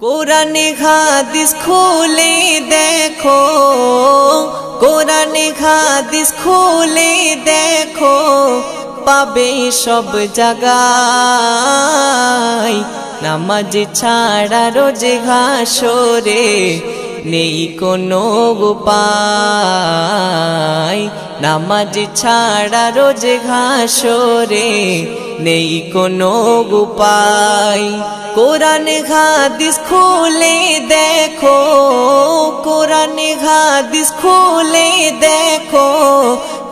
কোরআনে হাদিস খুলে দেখো, কোরআনে হাদিস খুলে দেখো, পাবে সব জায়গায়। নামাজ ছাড়া রোজে হাসরে নেই কোনো উপায়। নামাজ ছাড়া রোজে হাসরে নেই কোনো উপায়। কোরআনে হাদিস খুলে দেখো, কোরআনে হাদিস খুলে দেখো,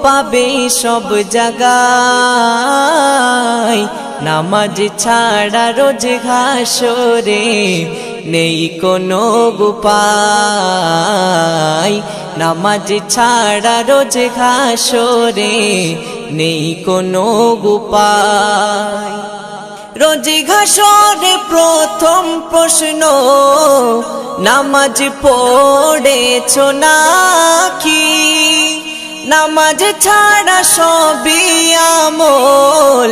পাবে সব জায়গায়। নামাজ ছাড়া রোজে হাসরে নেই কোনো উপায়। নামাজ ছাড়া রোজে হাসরে নেই কোনো উপায়। রোজে হাসরে প্রথম প্রশ্ন, নামাজ পড়েছো নাকি? নামাজ ছাড়া সবই আমল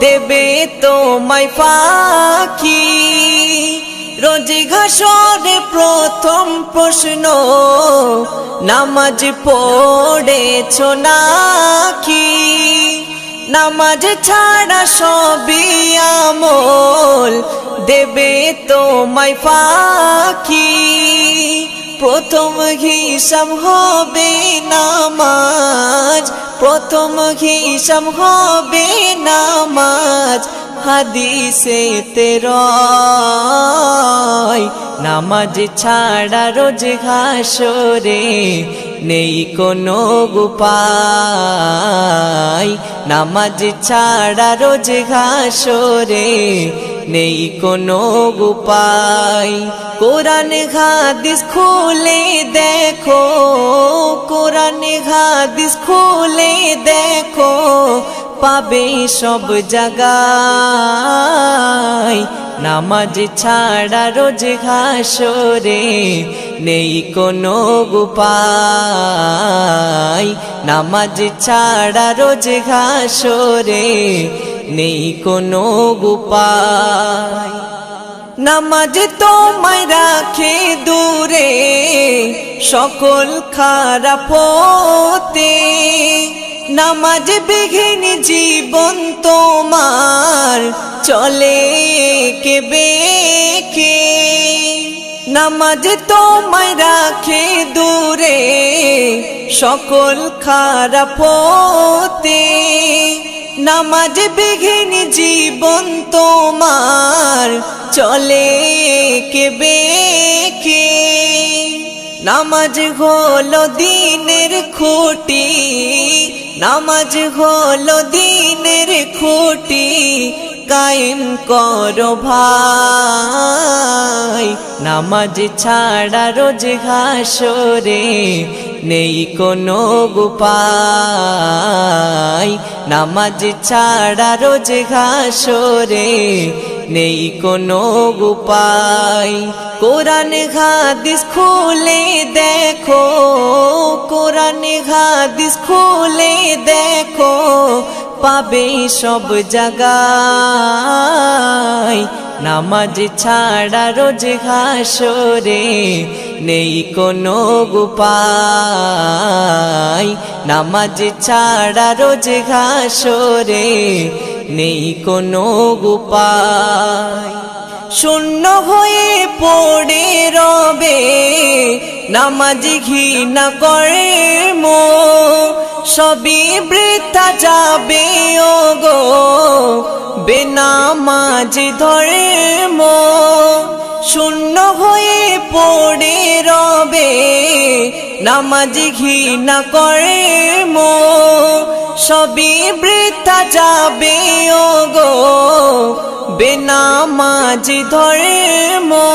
দেবে তোমায় ফাঁকি। রোজে হাসরে প্রথম প্রশ্ন, নামাজ পড়েছো নাকি? নামাজ ছাড়া সবই আমল দেবে তোমায় ফাঁকি। প্রথম হিসাব হবে নামাজ, প্রথম হিসাব হবে নামাজ। হাদিসেতে রয় নামাজ ছাড়া রোজে হাসরে নেই কোনো উপায়। নামাজ ছাড়া রোজে হাসরে নেই কোনো উপায়। কোরআনে হাদিস খুলে দেখো, কোরআনে হাদিস খুলে দেখো, পাবে সব জায়গায়। নামাজ ছাড়া রোজে হাসরে নেই কোনো উপায়। নামাজ ছাড়া রোজে হাসরে নেই কোনো উপায়। নামাজ তোমায় রাখে দূরে সকল খারাপ হতে। নামাজ বিঘিন জীবন তোমার চলে কে বেঁকে। নামাজ তোমায় রাখে দূরে সকল খারাপ হতে। নামাজ বিঘিন জীবন তোমার চলে কে বেঁকে। নামাজ হলো দিনের খুঁটি, নামাজ হলো দিনের খুঁটি। কায়েম করো ভাই, নামাজ ছাড়া রোজে হাসরে নেই কোনো উপায়। নামাজ ছাড়া রোজে হাসরে নেই কোনো উপায়। কোরআনে হাদিস খুলে দেখো, কোরআনে হাদিস খুলে দেখো, পাবে সব জায়গায়। নামাজ ছাড়া রোজে হাসরে নেই কোনো উপায়। নামাজ ছাড়া রোজে হাসরে নেই কোনো উপায়। শূন্য হয়ে পড়ে রবে নামাজ ঘৃণা করে মো, সবই বৃথা যাবে ওগো বেনামাজ ধরে মো। শূন্য হয়ে পড়ে রবে নামাজ ঘৃণা করে মো, সবই বৃথা যাবে ওগো বেনামাজ ধরে মো।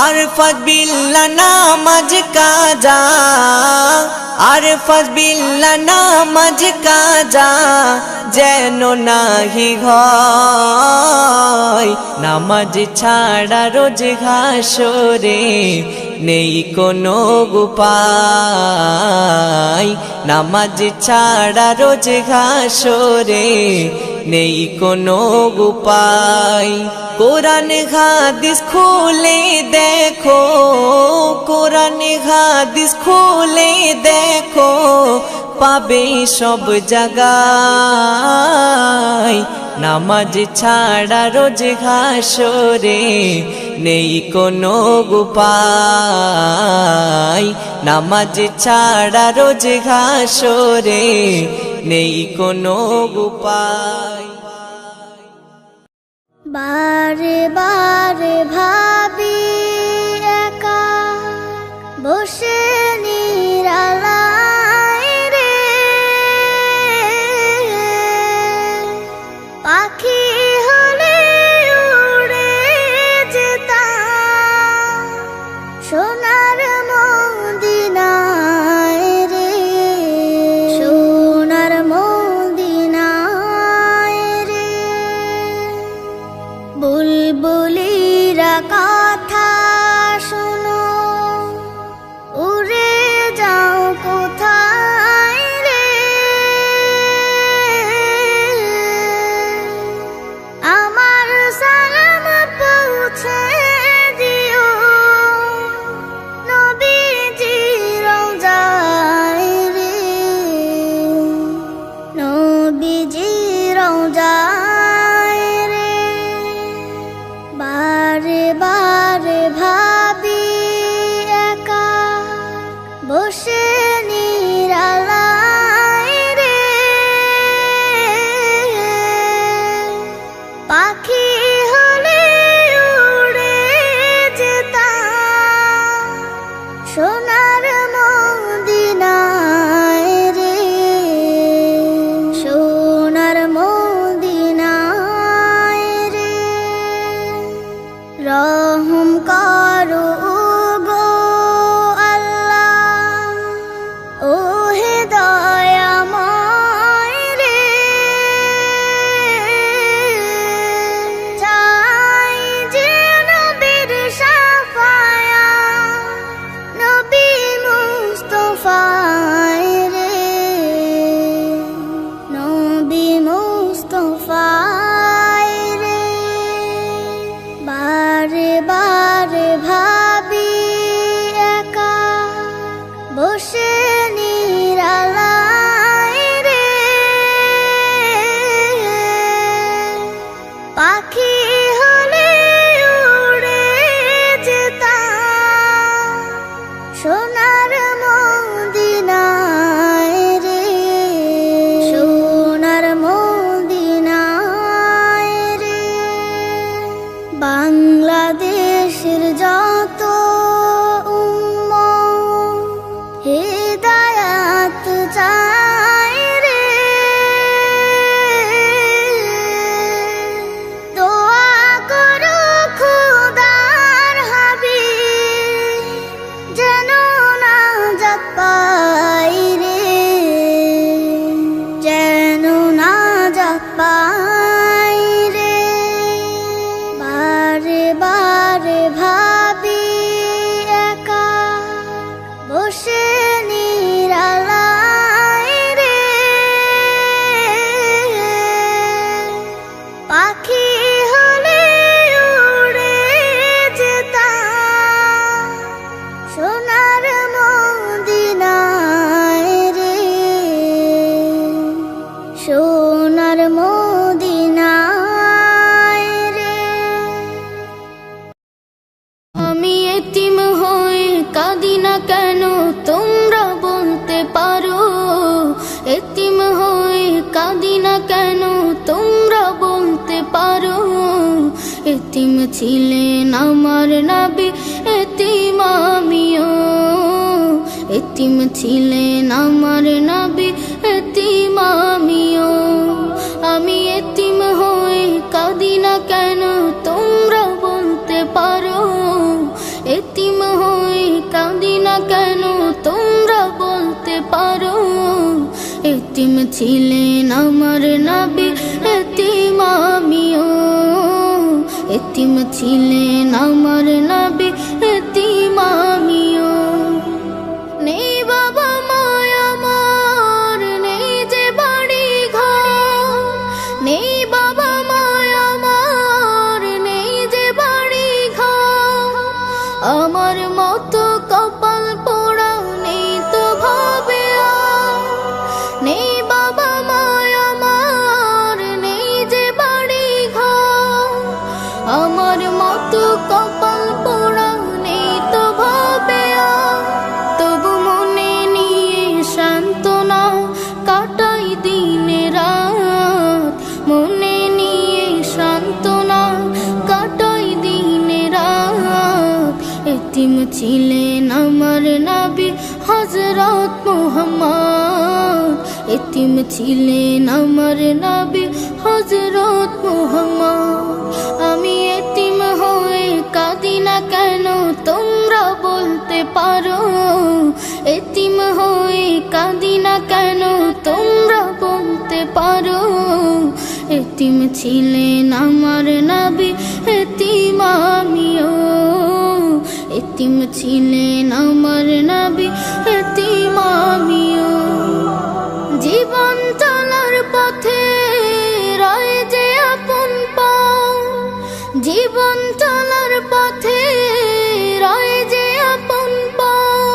আরফাত বিল্লাহ নামাজ কাজা, আরফাত বিল্লাহ নামাজ কাজা যেন নাহি হয়। নামাজ ছাড়া রোজে হাসরে নেই কোনো উপায়। নামাজ ছাড়া রোজে হাসরে নেই কোনো উপায়। কোরআন হাদিস খুলে দেখো, কোরআন হাদিস খুলে দেখো, পাবে সব জায়গায়। নামাজ ছাড়া রোজ হাসরে নেই কোনো উপায়, নামাজ ছাড়া রোজ হাসরে নেই কোনো উপায়। বারে বারে ভাবি একা বসে নিরালায় রে, পাখি হলে উড়ে যেতাম সোনার মদিনায় রে, সোনার মদিনায় রে। বুলবুলিরা কথা শোনো, উড়ে যাও কোথায় রে, আমার সালাম পৌঁছে দিও নবীজির রওজায় রে, নবীজির রওজায় রে। বারে বারে ভাবি একা বসে নিরালায় রে, পাখি হলে উড়ে যেতাম সোনার মদিনায় রে, সোনার মদিনায় রে। রহম করো গো আল্লাহ, ও হে দয়াময় রে, চাই যে নবীর শাফায়াত, নবী মুস্তাফায় রে, নবী মুস্তাফায় রে। বারে বারে ভাবি একা বসে নিরালায় রে, পাখি হলে উড়ে যেতাম সোনার মদিনায় রে, সোনার মদিনায় রে। বাংলাদেশের যত উম্মত হিদায়াত চায় রে, দোয়া করো খোদার হাবিব যেন নাজাত পাই রে, যেন নাজাত পাই রে। বারে বারে ভাবি একা বসে নিরালায় রে, পাখি হলে উড়ে যেতাম সোনার মদিনায় রে, সোনার মদিনায় রে। আমি এতিম হয়ে কাঁদি না কেন তোমরা বলতে পারো, এতিম হয়ে কাঁদি না কেন তোমরা বলতে পারো। এতিম ছিলেন আমার নবী, এতিম আমিও, এতিম ছিলেন আমার নবী, এতিম আমিও। আমি এতিম হয়ে কাঁদি না কেন তোমরা বলতে পারো, এতিম হয়ে কাঁদি না কেন তোমরা বলতে পারো। এতিম ছিলেন আমার নবী, এতিম আমিও, এতিম ছিলেন আমার নবী, এতিম আমিও। নেই বাবা মায়া আমার, নেই যে বাড়ি ঘর, নেই বাবা মায়া আমার, নেই আমার মতো কপাল পোড়া নেই তো ভাবে আর, নেই বাবা মায় আমার, নেই যে বাড়ি ঘর। আমার মতো কপাল পোড়া নেই তো ভাবে আর, তবু মনে নিয়ে সান্ত্বনা কাটাই দিনে রাত, মনে নিয়ে সান্ত্বনা কাটাই দিনে রাত। এতিম ছিলেন আমার নবী হযরত মুহাম্মদ, এতিম ছিলেন আমার নবী হযরত মুহাম্মদ। আমি এতিম হয়ে কাঁদি না কেন তোমরা বলতে পারো, এতিম হয়ে কাঁদি না কেন তোমরা বলতে পারো। এতিম ছিলেন আমার নবী এতিম আমিও, এতিম ছিলেন আমার নবী এতিম আমিও। জীবন চলার পথে রয় যে আপন পাও, জীবন চলার পথে রয় যে আপন পাও।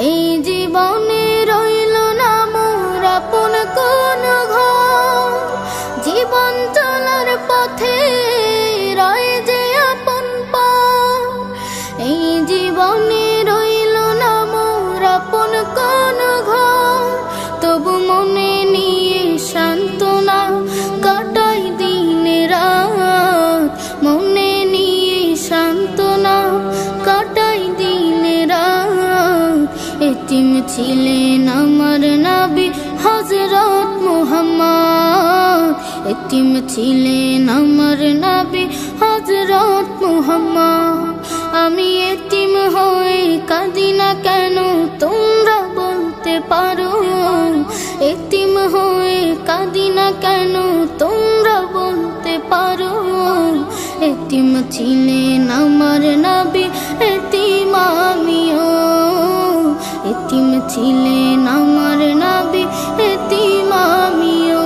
এই জীবনে রইল না মোর আপন কোন ঘর, জীবন চলার পথে রয় যে আপন পাও। এই জীবনে রইল না মোর আপন কোন ঘর, তবু মনে নিয়ে সান্ত্বনা কাটাই দিনে রাত, মনে নিয়ে সান্ত্বনা কাটাই দিনে রাত। এতিম ছিলেন আমার নবী হযরত মুহাম্মদ, এতিম ছিলেন আমার নবী হযরত মুহাম্মদ। আমি এতিম হয়ে কাঁদি না কেন তোমরা বলতে পারো, এতিম হয়ে কাঁদি না কেন তোমরা বলতে পারো। এতিম ছিলেন আমার নবী এতিম আমিও, এতিম ছিলেন আমার নবী এতিম আমিও।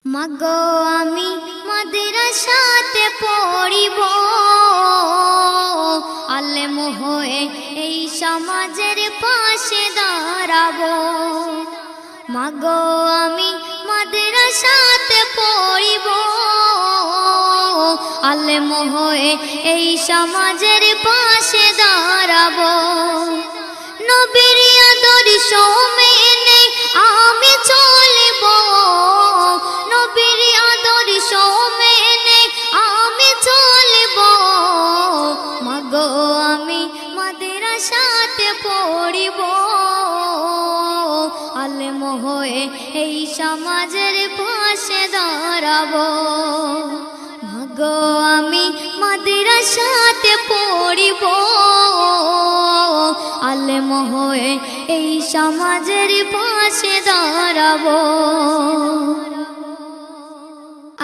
মাগো আমি মাদ্রাসাতে পড়িব, আলেম হয়ে এই সমাজের পাশে দাঁড়াবো। মাগো আমি মাদ্রাসাতে পড়িব, আলেম হয়ে এই সমাজের পাশে দাঁড়াবো। নবীর আদর্শ মেনে আমি চলিব, নবীর আদর্শ মেনে আমি চলিব। মাগো আমি মাদ্রাসাতে পড়িব, আলেম হয়ে এই সমাজের পাশে দাঁড়াবো। মাগো আমি মাদ্রাসাতে পড়িব, আলেম হয়ে এই সমাজের পাশে দাঁড়াবো।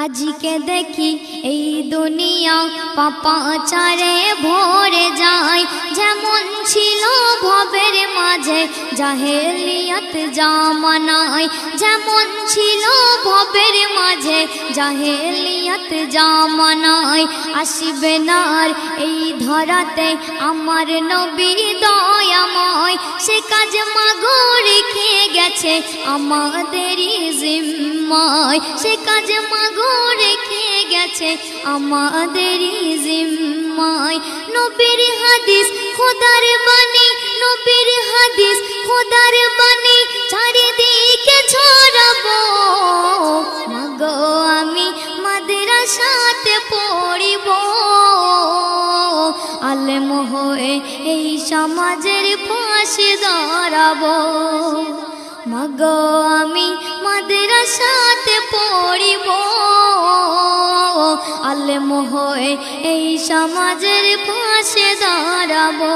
আজকে দেখি এই দুনিয়া পাপাচারে ভরে যায়, যেমন ছিল ভবের মাঝে জাহেলিয়াত জামানায়, যেমন ছিল ভবের মাঝে জাহেলিয়াত জামানায়। আসবে না আর এই ধরাতে আমার নবী দয়াময়, সে কাজ মাগো রেখে গেছে আমাদেরই জিম্মায়, সে কাজ মাগো রেখে গেছে আমাদেরই জিম্মায়। নবীর হাদিস খোদার বাণী, নবীর হাদিস খোদার বাণী চারিদিকে ছড়াবো। মাগো আমি মাদ্রাসাতে পড়িব, আলেম হয়ে এই সমাজের পাশে দাঁড়াবো। মাগো আমি মাদ্রাসাতে পড়িব, আলেম হয়ে এই সমাজের পাশে দাঁড়াবো।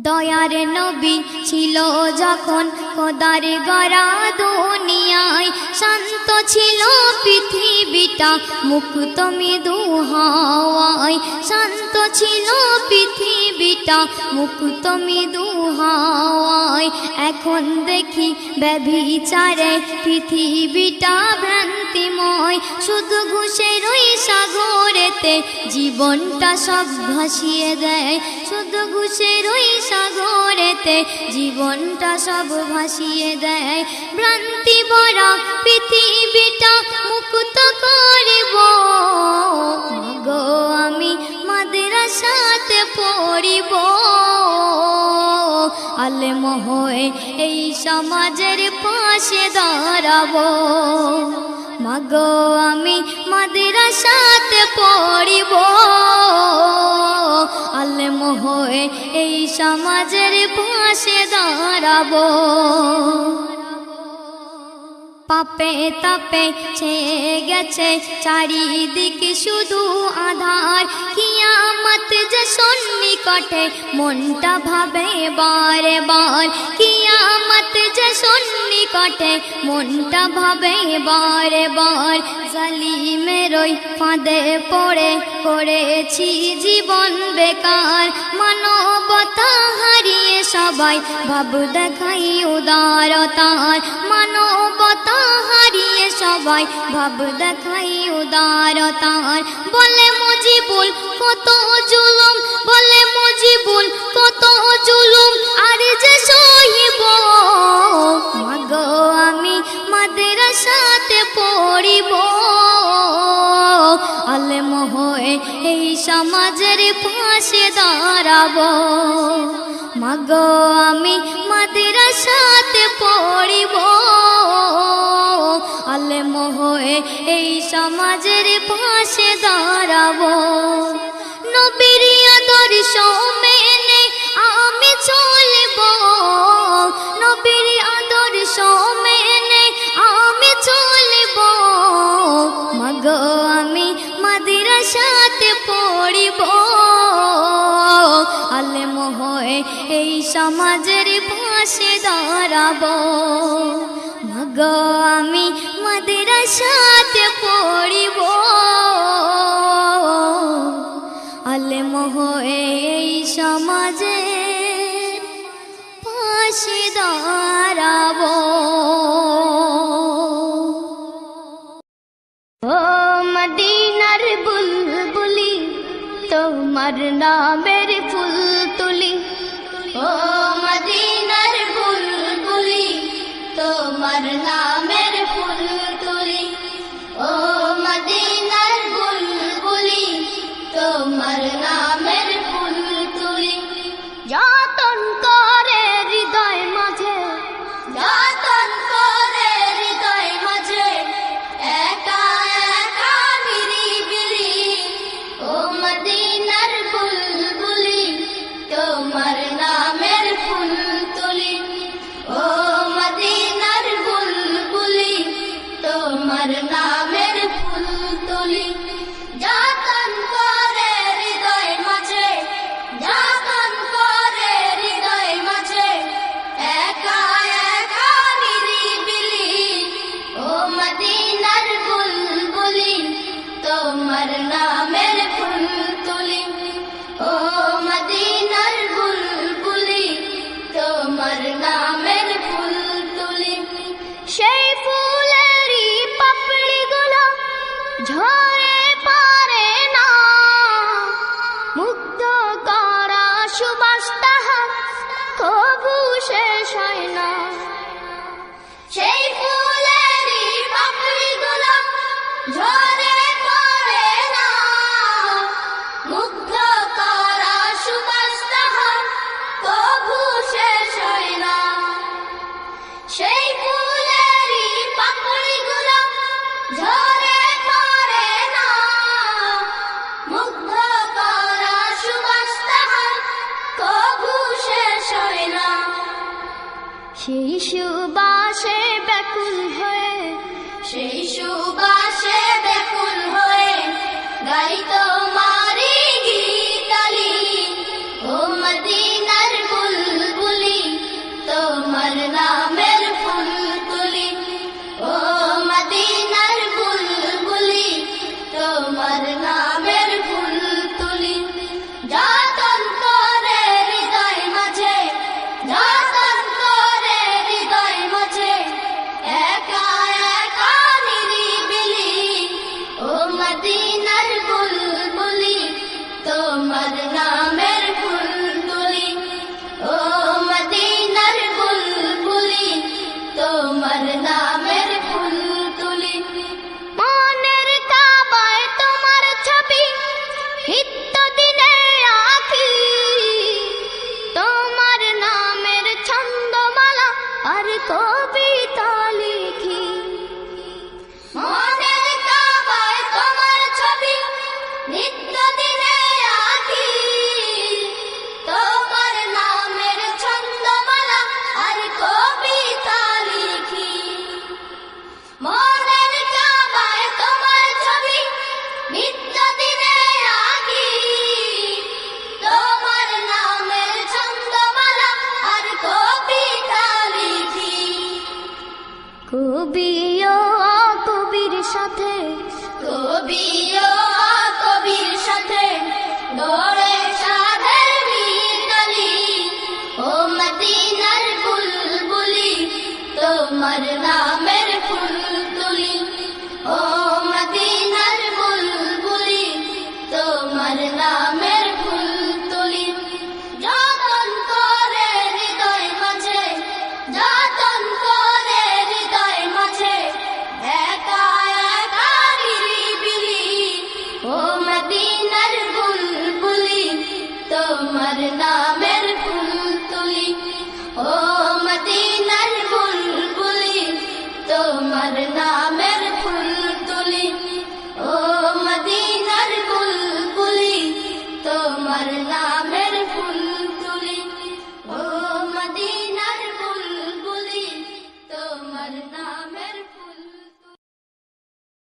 দয়ার নবী ছিল যখন খোদার গড়া দুনিয়ায়, শান্ত ছিল পৃথিবীটা মুক্ত মৃদু হাওয়ায়, শান্ত ছিল পৃথিবীটা মুক্ত মৃদু হাওয়ায়। এখন দেখি ব্যভিচারে পৃথিবীটা ভ্রান্তিময়, শুধু ঘুষের ওই সাগরে সাগরেতে জীবনটা সব ভাসিয়ে দেয়, শুধু ঘুষের ওই সাগরেতে জীবনটা সব ভাসিয়ে দেয়। ভ্রান্তি ভরা পৃথিবীটা মুক্ত করিব, গো আমি মাদ্রাসাতে পড়িব, আলেম হয়ে এই সমাজের পাশে দাঁড়াবো। মাগো আমি মাদ্রাসাতে পড়িব, আলেম হয়ে এই সমাজের পাশে দাঁড়াবো। পাপে তাপে ছেয়ে গেছে চারিদিকে শুধু আধার, কিয়ামত যে সন্নিকটে মনটা ভাবে বারে বার, কিয়ামত যে সন্নিকটে মনটা ভাবে বারে বার। জালিমের ওই ফাঁদে পড়ে করেছি জীবন বেকার, মানবতা হারিয়ে সবাই ভাব দেখাই উদারতার, মানবতা হারিয়ে সবাই ভাব দেখাই উদারতার। বলে মুজিবুল কত জুলুম, বলে মুজিবুল কত জুলুম আর যে সহিব, মাগো আমি মাদ্রাসাতে পড়িব, আলেম হয়ে এই সমাজের পাশে দাঁড়াবো। মাগো আমি মাদ্রাসাতে পড়িব, আলেম হয়ে এই সমাজের পাশে দাঁড়াবো। নবীর আদর্শ মেনে আমি চলিব, নবীর আদর্শ মেনে আমি চলিব, মাগো আমি মাদ্রাসাতে পড়িব, আলেম হয়ে এই সমাজের পাশে দাঁড়াবো। মাগো আমি মাদ্রাসাতে পড়িব, আলেম হয়ে এই সমাজের পাশে দাঁড়াবো। ও মদিনার বুলবুলি তোমার নামের ফুল তুলি, ও মদিনার বুলবুলি তোমার নামের ফুল তুলি, ও মদিনার বুলবুলি তোমার নামের ফুল তুলি। যতন করে হৃদয় মাঝে, যতন করে হৃদয় মাঝে একা একা নিরিবিলি, ও মদিনার বুলবুলি তোমার নামের নিত